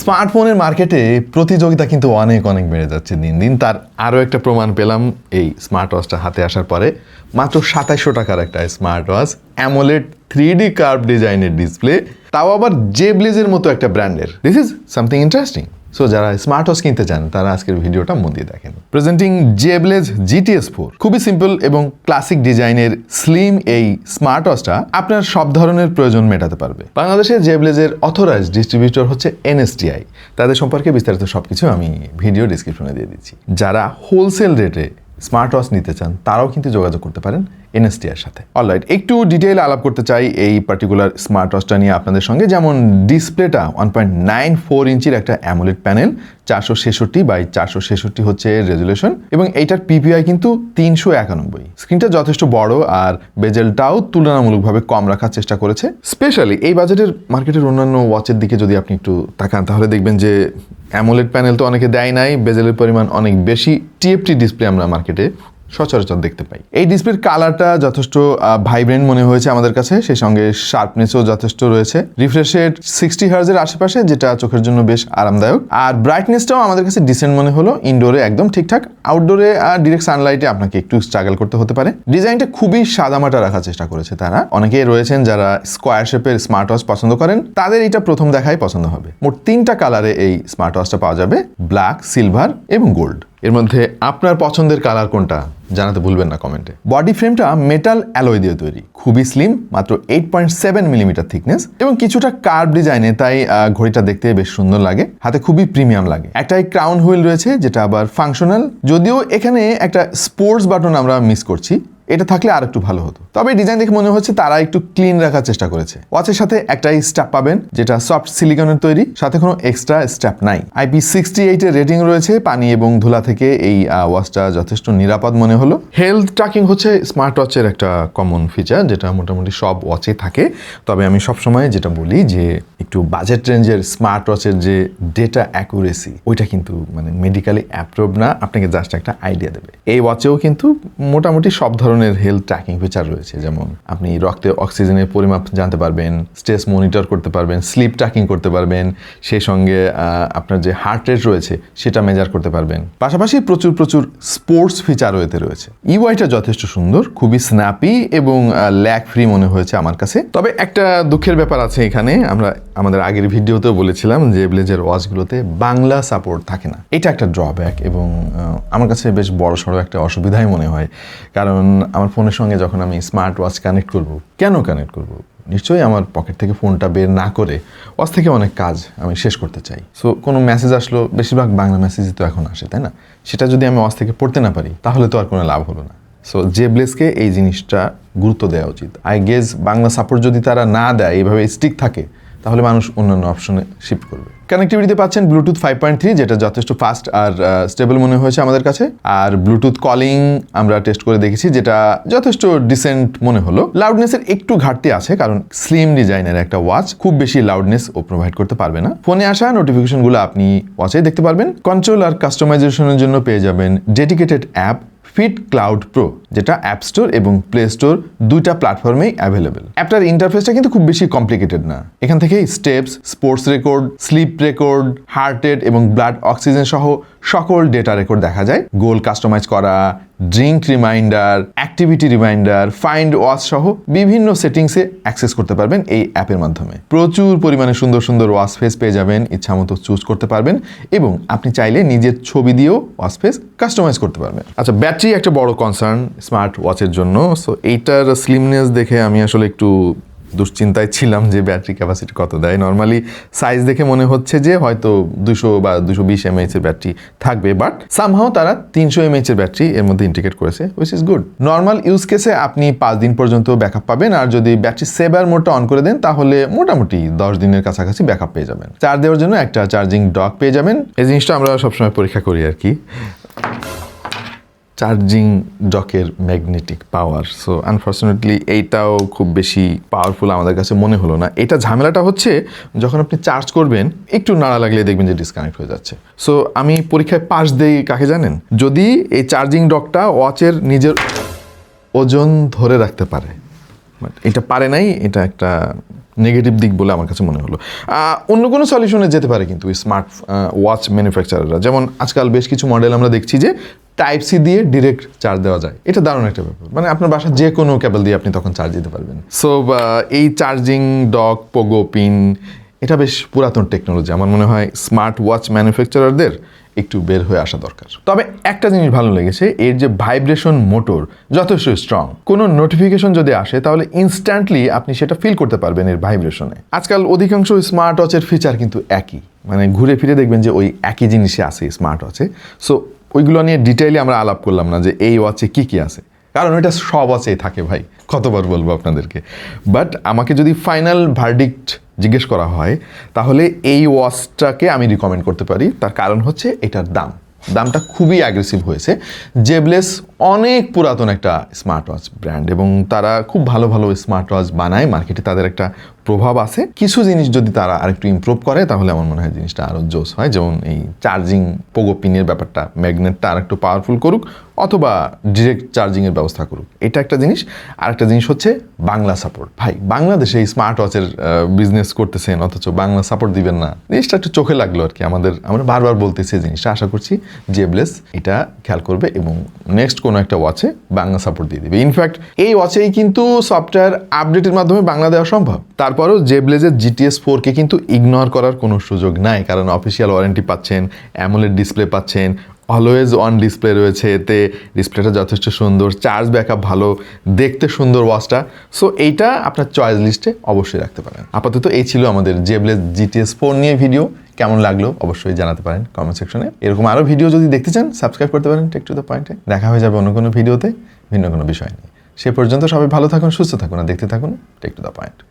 স্মার্টফোনের মার্কেটে প্রতিযোগিতা কিন্তু অনেক অনেক বেড়ে যাচ্ছে দিন দিন। তার আরও একটা প্রমাণ পেলাম এই স্মার্ট ওয়াচটা হাতে আসার পরে। মাত্র 2700 টাকার একটা smart watch, AMOLED 3D curve ডিজাইনের ডিসপ্লে, তাও আবার জেব্লেজের মতো একটা ব্র্যান্ডের। This is something interesting. So যারা স্মার্ট ওয়াচ কিনতে চান তারা আজকের ভিডিওটা মন দিয়ে দেখেন। Presenting Zeblaze GTS 4। খুবই সিম্পল এবং ক্লাসিক ডিজাইনের স্লিম এই স্মার্ট ওয়াচটা আপনার সব ধরনের প্রয়োজন মেটাতে পারবে। বাংলাদেশের জেব্লেজের অথরাইজড ডিস্ট্রিবিউটর হচ্ছে NSTI। তাদের সম্পর্কে বিস্তারিত সবকিছু আমি ভিডিও ডিসক্রিপশনে দিয়ে দিচ্ছি। যারা হোলসেল রেটে স্মার্ট ওয়াচ নিতে চান তারাও কিন্তু যোগাযোগ করতে পারেন NSTI-এর সাথে। অলরাইট, একটু ডিটেইল আলাপ করতে চাই এই পার্টিকুলার স্মার্ট ওয়াচটা নিয়ে আপনাদের সঙ্গে। যেমন ডিসপ্লেটা 1.94 ইঞ্চির একটা অ্যামোলেড প্যানেল, 466x466 হচ্ছে রেজুলেশন, এবং এইটার PPI কিন্তু 391। স্ক্রিনটা যথেষ্ট বড় আর বেজেলটাও তুলনামূলকভাবে কম রাখার চেষ্টা করেছে। স্পেশালি এই বাজেটের মার্কেটের অন্যান্য ওয়াচের দিকে যদি আপনি একটু তাকান তাহলে দেখবেন যে অ্যামোলেড প্যানেল তো অনেকে দেয় নাই, বেজেলের পরিমাণ অনেক বেশি। TFT ডিসপ্লে আমরা মার্কেটে সচরাচর দেখতে পাই। এই ডিসপ্লের কালারটা যথেষ্ট ভাইব্রেন্ট মনে হয়েছে আমাদের কাছে, সেই সঙ্গে শার্পনেসও যথেষ্ট রয়েছে। রিফ্রেশ রেট 60 হার্জের আশেপাশে, যেটা চোখের জন্য বেশ আরামদায়ক। আর ব্রাইটনেসটাও আমাদের কাছে ডিসেন্ট মনে হলো। ইনডোরে একদম ঠিকঠাক, আউটডোরে আর ডিরেক্ট সানলাইটে আপনাকে একটু স্ট্রাগল করতে হতে পারে। ডিজাইনটা খুবই সাদামাটা রাখার চেষ্টা করেছে তারা। অনেকেই রয়েছেন যারা স্কোয়ার শেপের স্মার্ট ওয়াচ পছন্দ করেন, তাদের এটা প্রথম দেখাই পছন্দ হবে। মোট 3টা কালারে এই স্মার্ট ওয়াচটা পাওয়া যাবে, ব্ল্যাক, সিলভার এবং গোল্ড। এর মধ্যে আপনার পছন্দের কালার কোনটা জানাতে ভুলবেন না কমেন্টে। বডি ফ্রেমটা মেটাল অ্যালয় দিয়ে তৈরি, খুবই স্লিম, মাত্র 8.7 মিলিমিটার থিকনেস এবং কিছুটা কার্ভ ডিজাইনে, তাই ঘড়িটা দেখতে বেশ সুন্দর লাগে, হাতে খুবই প্রিমিয়াম লাগে। একটাই ক্রাউন হুইল রয়েছে যেটা আবার ফাংশনাল, যদিও এখানে একটা স্পোর্টস বাটন আমরা মিস করছি, এটা থাকলে আর একটু ভালো হতো। তবে ডিজাইন দেখে মনে হচ্ছে তারা একটু ক্লিন রাখার চেষ্টা করেছে। ওয়াচের সাথে একটাই স্ট্র্যাপ পাবেন যেটা সফট সিলিকনের তৈরি, সাথে কোনো এক্সট্রা স্ট্র্যাপ নাই। IP68 এর রেটিং রয়েছে। পানি এবং ধুলা থেকে এই ওয়াচটা যথেষ্ট নিরাপদ মনে হলো। হেলথ ট্র্যাকিং হচ্ছে স্মার্ট ওয়াচের একটা কমন ফিচার, যেটা মোটামুটি সব ওয়াচে থাকে। তবে আমি সবসময় যেটা বলি যে একটু বাজেট রেঞ্জের স্মার্ট ওয়াচের যে ডেটা অ্যাকুরেসি, ওইটা কিন্তু মানে মেডিকেলি অ্যাপ্রুভ না, আপনাকে জাস্ট একটা আইডিয়া দেবে। এই ওয়াচেও কিন্তু মোটামুটি সব ধরনের হেলথ ট্র্যাকিং ফিচার রয়েছে, যেমন আপনি রক্তে অক্সিজেনের পরিমাপ জানতে পারবেন, স্ট্রেস মনিটর করতে পারবেন, স্লিপ ট্র্যাকিং করতে পারবেন, সেই সঙ্গে আপনার যে হার্ট রেট রয়েছে সেটা মেজার করতে পারবেন। পাশাপাশি প্রচুর স্পোর্টস ফিচার রয়েছে। ইউআইটা যথেষ্ট সুন্দর, খুবই স্ন্যাপি এবং ল্যাগ ফ্রি মনে হয়েছে আমার কাছে। তবে একটা দুঃখের ব্যাপার আছে এখানে, আমরা আমাদের আগের ভিডিওতেও বলেছিলাম যে জেব্লেজের ওয়াচগুলোতে বাংলা সাপোর্ট থাকে না। এটা একটা ড্রব্যাক এবং আমার কাছে বেশ বড়সড় একটা অসুবিধাই মনে হয়। কারণ আমার ফোনের সঙ্গে যখন আমি স্মার্ট ওয়াচ কানেক্ট করব, কেন কানেক্ট করব? নিশ্চয়ই আমার পকেট থেকে ফোনটা বের না করে ওয়াচ থেকে অনেক কাজ আমি শেষ করতে চাই। সো কোনো মেসেজ আসলো, বেশিরভাগ বাংলা মেসেজই তো এখন আসে, তাই না? সেটা যদি আমি ওয়াচ থেকে পড়তে না পারি তাহলে তো আর কোনো লাভ হলো না। সো জেব্লেজকে এই জিনিসটা গুরুত্ব দেওয়া উচিত। আই গেস বাংলা সাপোর্ট যদি তারা না দেয়, এইভাবে স্টিক থাকে, তাহলে মানুষ অন্যান্য অপশনে শিফট করবে। কানেক্টিভিটিতে পাচ্ছেন ব্লুটুথ 5.3, যেটা যথেষ্ট ফাস্ট আর স্টেবল মনে হয়েছে আমাদের কাছে। আর ব্লুটুথ কলিং আমরা টেস্ট করে দেখেছি, যেটা যথেষ্ট ডিসেন্ট মনে হলো। লাউডনেসের একটু ঘাটতি আছে, কারণ স্লিম ডিজাইনের একটা ওয়াচ খুব বেশি লাউডনেস ও প্রোভাইড করতে পারবে না। ফোনে আসা নোটিফিকেশনগুলো আপনি ওয়াচেই দেখতে পারবেন। কন্ট্রোল আর কাস্টমাইজেশনের জন্য পেয়ে যাবেন dedicated app fit cloud pro, যেটা অ্যাপ স্টোর এবং প্লে স্টোর দুইটা প্ল্যাটফর্মেই অ্যাভেলেবেল। অ্যাপটার ইন্টারফেসটা কিন্তু খুব বেশি কমপ্লিকেটেড না। এখান থেকে steps, sports record, sleep record, heart rate এবং ব্লাড অক্সিজেন সহ সকল ডেটা রেকর্ড দেখা যায়। গোল কাস্টমাইজ করা, drink reminder, activity reminder, find watch সহ বিভিন্ন সেটিংসে অ্যাক্সেস করতে পারবেন এই অ্যাপের মাধ্যমে। প্রচুর পরিমাণে সুন্দর ওয়াচ ফেস পেয়ে যাবেন, ইচ্ছামতো চুজ করতে পারবেন এবং আপনি চাইলে নিজের ছবি দিয়েও ওয়াচ ফেস কাস্টমাইজ করতে পারবেন। আচ্ছা, ব্যাটারি একটা বড় কনসার্ন স্মার্ট ওয়াচের জন্য। সো এইটার স্লিমনেস দেখে আমি আসলে একটু দুশ্চিন্তায় ছিলাম যে ব্যাটারি ক্যাপাসিটি কত দেয়। নর্মালি সাইজ দেখে মনে হচ্ছে যে হয়তো 200 বা 220 mAh এর ব্যাটারি থাকবে, বাট সামহাও তারা 300 mAh এর ব্যাটারি এর মধ্যে ইন্টিগ্রেট করেছে, which is good. Normal use কেসে আপনি 5 দিন পর্যন্ত ব্যাকআপ পাবেন, আর যদি ব্যাটারি সেভার মোডটা অন করে দেন তাহলে মোটামুটি 10 দিনের কাছাকাছি ব্যাকআপ পেয়ে যাবেন। চার্জ দেওয়ার জন্য একটা চার্জিং ডক পেয়ে যাবেন। এই জিনিসটা আমরা সবসময় পরীক্ষা করি আর কি, চার্জিং ডকের ম্যাগনেটিক পাওয়ার। সো আনফর্চুনেটলি এইটাও খুব বেশি পাওয়ারফুল আমাদের কাছে মনে হলো না। এটা ঝামেলাটা হচ্ছে যখন আপনি চার্জ করবেন, একটু নাড়া লাগলে দেখবেন যে ডিসকানেক্ট হয়ে যাচ্ছে। সো আমি পরীক্ষায় পাস দেই কাকে জানেন? যদি এই চার্জিং ডকটা ওয়াচের নিজের ওজন ধরে রাখতে পারে। বাট এটা পারে নাই, এটা একটা নেগেটিভ দিক বলে আমার কাছে মনে হলো। অন্য কোনো সলিউশনে যেতে পারে কিন্তু স্মার্ট ওয়াচ ম্যানুফ্যাকচারাররা, যেমন আজকাল বেশ কিছু মডেল আমরা দেখছি যে টাইপ সি দিয়ে ডিরেক্ট চার্জ দেওয়া যায়। এটা দারুণ একটা ব্যাপার, মানে আপনার বাসার যে কোনো কেবল দিয়ে আপনি তখন চার্জ দিতে পারবেন। সো এই চার্জিং ডক, পোগো পিন, এটা বেশ পুরাতন টেকনোলজি। আমার মনে হয় স্মার্ট ওয়াচ ম্যানুফ্যাকচারারদের একটু বের হয়ে আসা দরকার। তবে একটা জিনিস ভালো লেগেছে, এর যে ভাইব্রেশন মোটর যথেষ্ট স্ট্রং। কোনো নোটিফিকেশন যদি আসে তাহলে ইনস্ট্যান্টলি আপনি সেটা ফিল করতে পারবেন এর ভাইব্রেশনে। আজকাল অধিকাংশ স্মার্ট ওয়াচের ফিচার কিন্তু একই, মানে ঘুরে ফিরে দেখবেন যে ওই একই জিনিসই আছে স্মার্ট ওয়াচে। সো ওইগুলো নিয়ে ডিটেইলি আমরা আলাপ করলাম না যে এই ওয়াচে কী কী আছে, কারণ ওইটা সব ওয়াচেই থাকে ভাই, কতবার বলবো আপনাদেরকে। বাট আমাকে যদি ফাইনাল ভার্ডিক্ট জিজ্ঞেস করা হয় তাহলে এই ওয়াচটাকে আমি রিকমেন্ড করতে পারি। তার কারণ হচ্ছে এটার দামটা খুবই অ্যাগ্রেসিভ হয়েছে। জেবলেস অনেক পুরাতন একটা স্মার্ট ওয়াচ ব্র্যান্ড এবং তারা খুব ভালো ভালো স্মার্ট ওয়াচ বানায়, মার্কেটে তাদের একটা প্রভাব আছে। কিছু জিনিস যদি তারা আরেকটু ইমপ্রুভ করে তাহলে আমার মনে হয় জিনিসটা আরও জোস হয়, যেমন এই চার্জিং পোগো পিনের ব্যাপারটা, ম্যাগনেটটা আরেকটু পাওয়ারফুল করুক অথবা ডিরেক্ট চার্জিংয়ের ব্যবস্থা করুক, এটা একটা জিনিস। আরেকটা জিনিস হচ্ছে বাংলা সাপোর্ট। ভাই বাংলাদেশে এই স্মার্ট ওয়াচের বিজনেস করতেছেন অথচ বাংলা সাপোর্ট দিবেন না, জিনিসটা একটু চোখে লাগলো আর কি। আমরা বারবার বলতেছি জিনিসটা, আশা করছি জেবলেস এটা খেয়াল করবে এবং নেক্সট কোনো একটা ওয়াচে বাংলা সাপোর্ট দিয়ে দেবে। ইনফ্যাক্ট এই ওয়াচেই কিন্তু সফটওয়্যার আপডেটের মাধ্যমে বাংলা দেওয়া সম্ভব। তারপরেও জেবলেজের GTS 4কে কিন্তু ইগনোর করার কোনো সুযোগ নাই, কারণ অফিসিয়াল ওয়ারেন্টি পাচ্ছেন, অ্যামোলেড ডিসপ্লে পাচ্ছেন, অলওয়েজ অন ডিসপ্লে রয়েছে, এতে ডিসপ্লেটা যথেষ্ট সুন্দর, চার্জ ব্যাকআপ ভালো, দেখতে সুন্দর ওয়াচটা। সো এইটা আপনার চয়েস লিস্টে অবশ্যই রাখতে পারেন। আপাতত এই ছিল আমাদের জেবলেস GTS 4 নিয়ে ভিডিও। কেমন লাগলো অবশ্যই জানাতে পারেন কমেন্ট সেকশনে। এরকম আরও ভিডিও যদি দেখতে চান সাবস্ক্রাইব করতে পারেন টেক টু দ্য পয়েন্টে। দেখা হয়ে যাবে অন্য কোনো ভিডিওতে ভিন্ন কোনো বিষয় নিয়ে। সে পর্যন্ত সবাই ভালো থাকুন, সুস্থ থাকুন আর দেখতে থাকুন টেক টু দ্য পয়েন্ট।